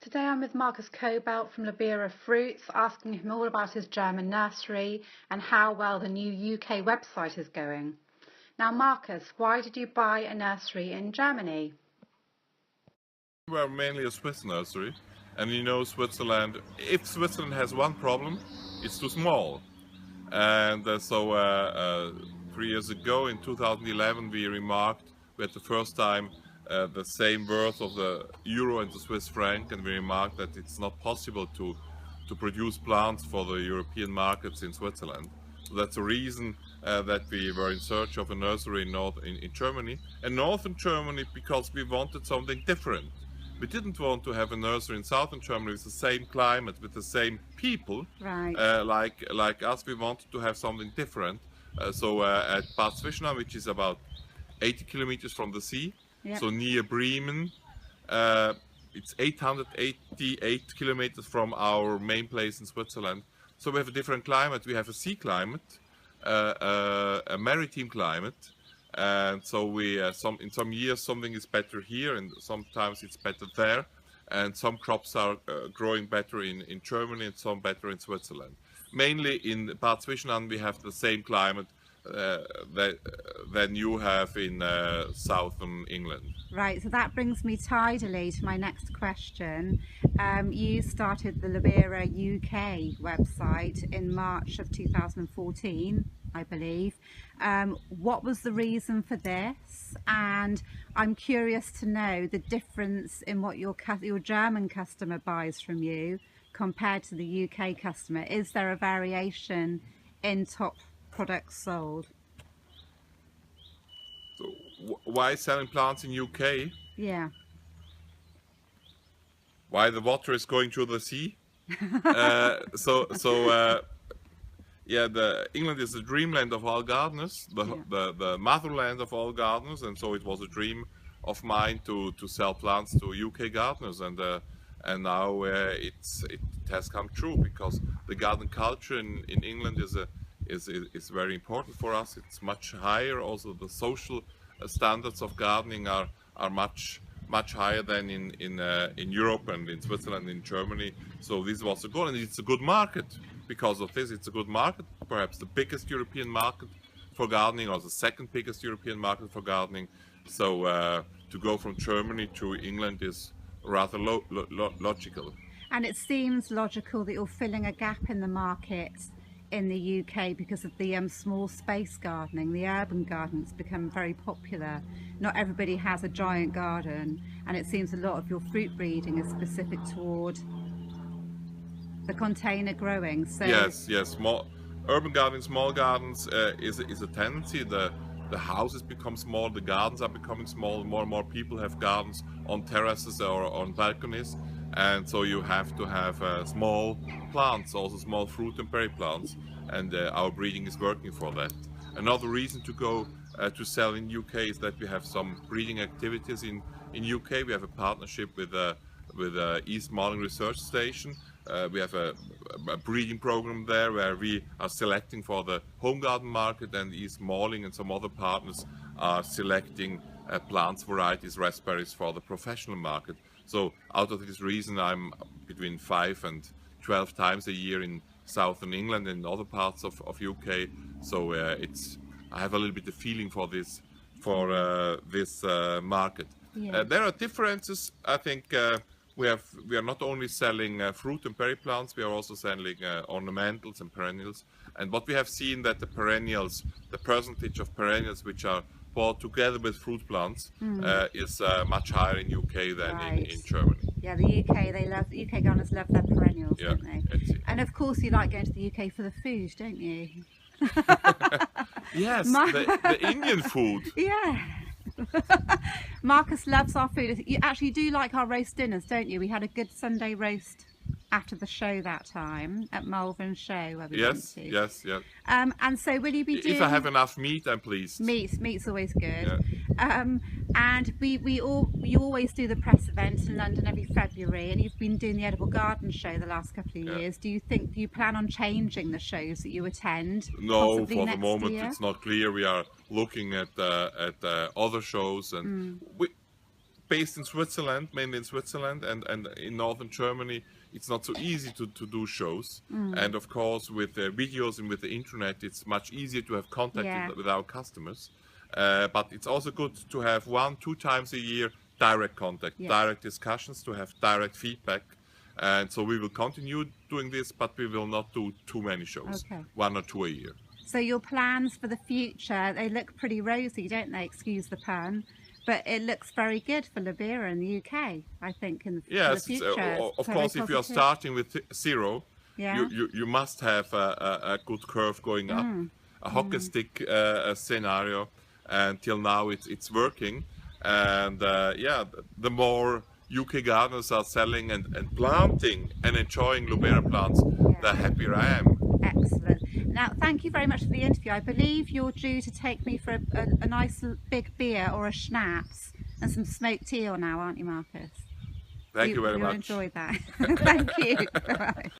Today I'm with Markus Kobelt from Lubera Fruits, asking him all about his German nursery and how well the new UK website is going. Now Markus, why did you buy a nursery in Germany? We are mainly a Swiss nursery, and you know Switzerland, if Switzerland has one problem, it's too small. And 3 years ago, in 2011, we remarked, we had the first time the same worth of the euro and the Swiss franc, and we remarked that it's not possible to produce plants for the European markets in Switzerland. So that's the reason that we were in search of a nursery in Germany, and northern Germany, because we wanted something different. We didn't want to have a nursery in southern Germany with the same climate, with the same people, Right. like us. We wanted to have something different. At Bad Zwischenahn, which is about 80 kilometers from the sea, Yep. so near Bremen, it's 888 kilometers from our main place in Switzerland. So we have a different climate. We have a sea climate, a maritime climate. And so in some years something is better here, and sometimes it's better there. And some crops are growing better in Germany and some better in Switzerland. Mainly in Bad Zwischenahn we have the same climate than you have in southern England. Right, so that brings me tidily to my next question. You started the Lubera UK website in March of 2014, I believe. What was the reason for this? And I'm curious to know the difference in what your German customer buys from you compared to the UK customer. Is there a variation in top products sold? So why selling plants in UK? Yeah. Why the water is going through the sea? England is the dreamland of all gardeners, the motherland of all gardeners, and so it was a dream of mine to sell plants to UK gardeners, and now it has come true, because the garden culture in England is very important for us. It's much higher. Also, the social standards of gardening are much higher than in Europe and in Switzerland and in Germany. So this was a goal, and it's a good market. Because of this, it's a good market, perhaps the biggest European market for gardening, or the second biggest European market for gardening. So to go from Germany to England is rather logical. And it seems logical that you're filling a gap in the market in the UK because of the small space gardening. The urban garden's become very popular. Not everybody has a giant garden, and it seems a lot of your fruit breeding is specific toward the container growing. So yes, small urban gardening, small gardens is a tendency. The houses become small, the gardens are becoming small. More and more people have gardens on terraces or on balconies, and so you have to have small plants, also small fruit and berry plants, and our breeding is working for that. Another reason to go to sell in UK is that we have some breeding activities in UK. We have a partnership with East Malling Research Station. We have a breeding program there where we are selecting for the home garden market, and East Malling and some other partners are selecting plants, varieties, raspberries for the professional market. So out of this reason, I'm between 5 and 12 times a year in southern England and other parts of UK. So I have a little bit of feeling for this market. Yeah. There are differences. I think we are not only selling fruit and berry plants, we are also selling ornamentals and perennials. And what we have seen, that the percentage of perennials which are bought together with fruit plants is much higher in UK than in Germany. Yeah, the UK gardeners love their perennials, don't they? And of course you like going to the UK for the food, don't you? Yes, the Indian food. Yeah. Markus loves our food. You actually do like our roast dinners, don't you? We had a good Sunday roast after the show that time at Malvern Show where we went to. Yes. And so will you be doing... If I have enough meat, I'm pleased. Meat's always good. Yeah. And you always do the press event in London every February, and you've been doing the Edible Garden Show the last couple of years. Do you plan on changing the shows that you attend? No, for the moment year? It's not clear. We are looking at other shows, and based in Switzerland, mainly in Switzerland, and in northern Germany, it's not so easy to do shows. And of course, with the videos and with the internet, it's much easier to have contact Yeah. with our customers. But it's also good to have 1-2 times a year direct contact, Yeah. direct discussions, to have direct feedback. And so we will continue doing this, but we will not do too many shows, Okay. 1 or 2 a year. So your plans for the future, they look pretty rosy, don't they? Excuse the pun. But it looks very good for Lubera in the UK, I think, for the Yes, future. of Very course, if you are positive. starting with zero, Yeah. you must have a good curve going up, a hockey stick scenario, and till now it's working. And yeah, the more UK gardeners are selling and planting and enjoying Lubera plants, the happier I am. Excellent. Now, thank you very much for the interview. I believe you're due to take me for a nice big beer or a schnapps and some smoked tea now, aren't you, Marcus? Thank you very You'll much. enjoy that. Thank you. Bye.